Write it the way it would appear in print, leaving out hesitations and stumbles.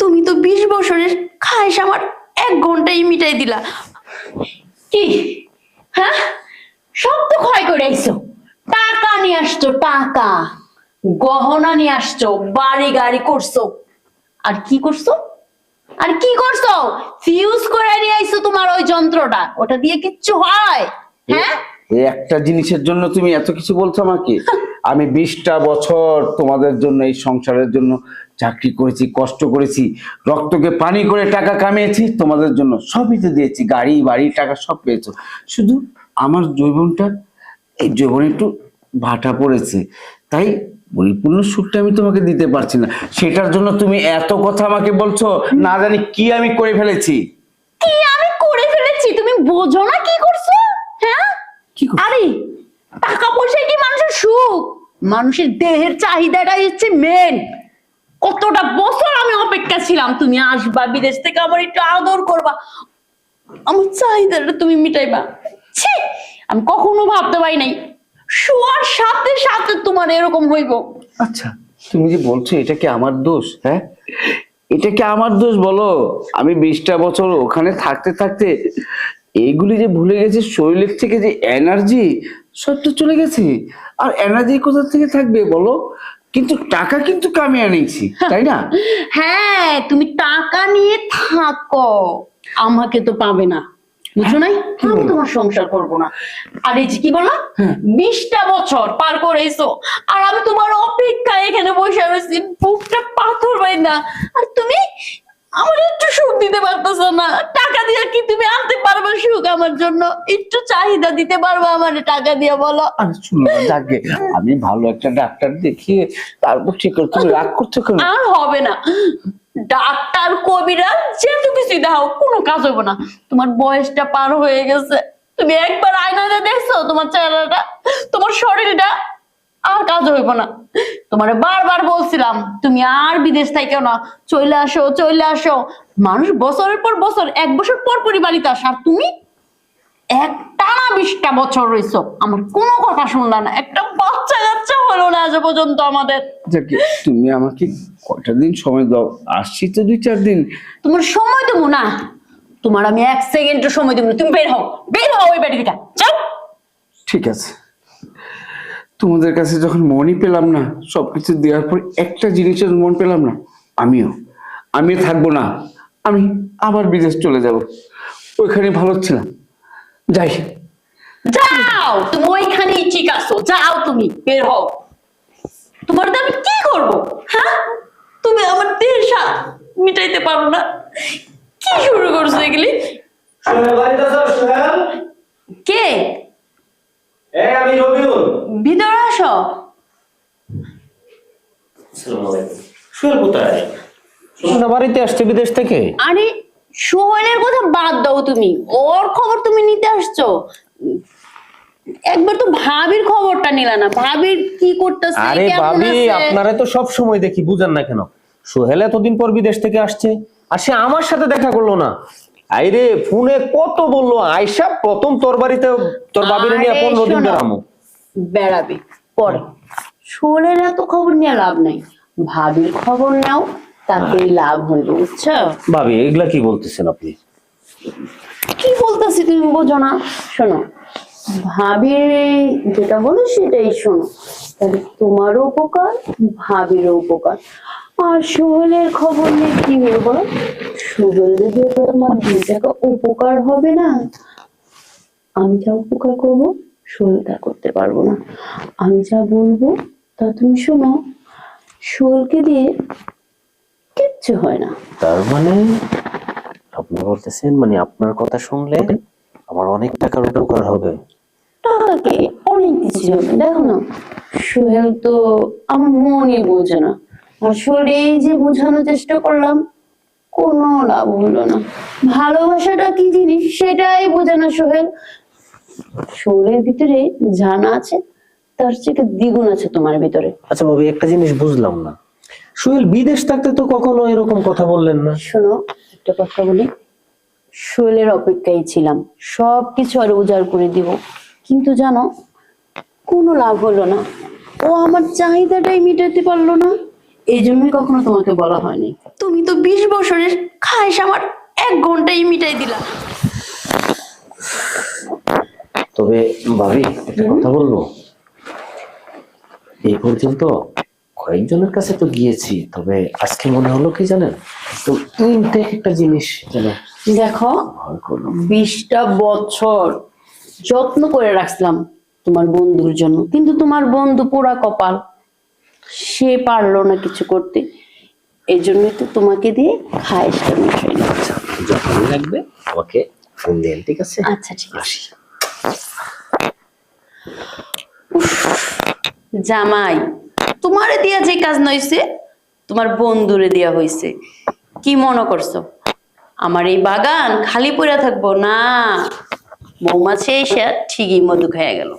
তুমি তো 20 বছরের খাইস আমার 1 ঘন্টায় মিটাই দিলা। কি হ্যাঁ, সব তো ক্ষয় করে আইছো। টাকা নিয়ে আসছো, টাকা গহনা নিয়ে আসছো, বাড়ি গাড়ি করছো, আর কি করছো? আর কি করছো? ফিউজ করে নিয়ে আইছো তোমার ওই যন্ত্রটা, ওটা দিয়ে কিচ্ছু হয়? হ্যাঁ, এই একটা জিনিসের জন্য তুমি এত কিছু বলছো আমাকে? আমি 20টা বছর তোমাদের জন্য, এই সংসারের জন্য চাকরি করেছি, কষ্ট করেছি, রক্তকে পানি করে টাকা কামিয়েছি তোমাদের জন্য, সবই তো দিয়েছি, গাড়ি বাড়ি টাকা সব পেয়েছো। শুধু আমার যৌবনটা, এই যৌবনে একটু ভাটা পড়েছে, তাই পরিপূর্ণ সুখটা আমি তোমাকে দিতে পারছি না। সেটার জন্য তুমি এত কথা আমাকে বলছো, না জানি কি আমি করে ফেলেছি। কি আমি করে ফেলেছি তুমি বোঝো না? কি করছো? হ্যাঁ, কি করছো? আরে টাকা পয়সা কি মানুষের সুখ? মানুষের দেহের চাহিদাটাই হচ্ছে মেন। কতটা বছর আমি অপেক্ষা ছিলাম তুমি আসবা বিদেশ থেকে, আমার একটু আদর করবা, আমার চাহিদাটা তুমি মিটাইবা। ছি, আমি কখনো ভাবতে পারি নাই শোয়ার সাথে সাথে তোমার এরকম হইব। আচ্ছা, তুমি যে বলছো এটা কি আমার দোষ? হ্যাঁ, এটা কি আমার দোষ বলো? আমি 20টা বছর ওখানে থাকতে থাকতে এইগুলি যে ভুলে গেছি, শরীরের থেকে যে এনার্জি সব তো চলে গেছে। আর এনার্জি কোথা থেকে থাকবে বলো? কিন্তু টাকা কিন্তু কামিয়ে আনিয়েছি, তাই না? হ্যাঁ, তুমি টাকা নিয়ে থাকো, আমাকে তো পাবে না, বুঝো নাই? আমি তোমার সংসার করবো না। আর এই যে কি বললাম, 20টা বছর পার করেছো, আর আমি তোমার অপেক্ষায় এখানে বসে রয়েছি, বুকটা পাথর পাই না, আর তুমি আমার একটু সুখ দিতে পারতেছো না। টাকা দিয়ে কি তুমি আনতে পারবে সুখ আমার জন্য? একটু চাহিদা দিতে পারবো আমার টাকা দিয়ে, বলো? আর শুনো না, যাকে আমি ভালো একটা ডাক্তার দেখিয়ে তারপর ঠিক করে, তুমি রাগ করছো কেন? আর হবে না, ডাক্তার কবিরাজ যেহেতু কিছু দাও, কোনো কাজ হবে না। তোমার বয়সটা পার হয়ে গেছে, তুমি একবার আয়নাতে দেখছো তোমার চেহারাটা, তোমার শরীরটা, আর কাজ হইব না। তোমারে বারবার বলছিলাম তুমি আর বিদেশ থেকে না, চলে আসো চলে আসো। মানুষ বছরের পর বছর, 1 বছর পর পরই বাড়িতে আসে, আর তুমি একটানা 20টা বছর রইছো, আমার কোনো কথা শুনলা না, একটা বাচ্চা কাচ্চা হলো না আজ পর্যন্ত আমাদের। যাকে তুমি আমাকে কয়টা দিন সময় দাও, আসছি তো 2-4 দিন। তোমার সময় দেবো না, তোমার আমি 1 সেকেন্ডও সময় দেবো না। তুমি বের হও, বের হও ওই বাড়ি থেকে, যাও। ঠিক আছে, তোমাদের কাছে যখন মনই পেলাম না, সবকিছু দেওয়ার পর একটা জিনিসের মন পেলাম না, আমি থাকবো না, আমি আবার বিদেশ চলে যাব। ওইখানে ভালো ছিলাম, যাই। যাও, তুমি ওইখানেই ঠিক আছো, যাও, তুমি বের হও। তোমার তো আমি কি করবো? হ্যাঁ, তুমি আমার দেহের স্বাদ মিটাইতে পারো না, কি শুরু করছো এগুলি? কে? আমি রবিউল। ভিতরে আসো। সোহেল কোথায়? সোহেল বাড়িতে আসছে বিদেশ থেকে। আরে সোহেলের কথা বাদ দাও, তুমি ওর খবর তুমি নিতে আসছো? একবার তো ভাবির খবরটা নিলা না, ভাবির কি করতেছে, আরে ভাবি, আপনারা তো সব সময় দেখি, বুঝেন না কেন? সোহেল এতদিন পর বিদেশ থেকে আসছে, আর সে আমার সাথে দেখা করলো না। আইরে ফোনে কত বললো, আয়সা প্রথম তোর বাড়িতে তোর ভাবিরে নিয়ে 15 দিন বেড়ামো। বেড়াবে পরে, সোহেলের এত খবর নিয়ে লাভ নাই, ভাবির খবর নাও, তাতেই লাভ হইব, বুঝছো? ভাবি এগুলা কি বলতেছেন আপনি? কি বলতেছি তুমি বোঝো না? শোনো, ভাবির যেটা বলো সেটাই শোনো, তাহলে তোমারও উপকার, ভাবিরও উপকার। আর সোহেলের খবর নিয়ে কি হবে বলো? সোহেল যদি তোমার 2 টাকা উপকার হবে না, আমি যা উপকার করবো সোহেল তা করতে পারবো না। আমি যা বলবো তা তুমি শোনো, সোহেলকে দিয়ে কিচ্ছু হয় না। তার মানে আপনি বলতেছেন, মানে আপনার কথা শুনলে আমার অনেক টাকার উপকার হবে? টাকাকে অনেক কিছু হবে, দেখো না, সোহেল তো আমার মনে বোঝে না, আর সোহেলকে এই যে বোঝানোর চেষ্টা করলাম, কোনো লাভ হলো না। ভালোবাসাটা কি জিনিস সেটাই বোঝে না সোহেল। সোহেলের ভিতরে জানা আছে, তার থেকে দ্বিগুণ আছে তোমার ভিতরে। আচ্ছা ভাবি, একটা জিনিস বুঝলাম না, সোহেল বিদেশ থাকতে তো কখনো এরকম কথা বললেন না। শোনো, একটা কথা বলি, সোহেলের অপেক্ষায় ছিলাম সবকিছু আর উজাড় করে দিব, কিন্তু জানো কোনো লাভ হলো না। ও আমার চাহিদাটাই মিটাতে পারলো না, এই জন্যই কখনো তোমাকে বলা হয়নি। তুমি তো 20 বছরের খাইশ আমার 1 ঘন্টায় মিটাই দিলা। তবে ভাবি একটা কথা বলবো, এই পর্যন্ত কয়েকজনের কাছে তো গিয়েছি, তবে আজকে মনে হলো কি জানেন, তো ইনটেক একটা জিনিস যেন দেখো, ভয় করলো। 20টা বছর যত্ন করে রাখলাম তোমার বন্ধুর জন্য, কিন্তু তোমার বন্ধু পোড়া কপাল, সে পারলো না কিছু করতে। এই জন্যই তো তোমাকে দিয়ে খায়েশটা মিটাই না। যখন লাগবে আমাকে ফোন দেন, ঠিক আছে? আচ্ছা ঠিক আছে। জামাই, তোমারে দিয়া যে কাজ নইছে তোমার বন্ধুরে দিয়া হইছে। কি মনে করছো আমার এই বাগান খালি পড়ে থাকবো? না, মৌমাছি এসে ঠিকই মধু খেয়ে গেল।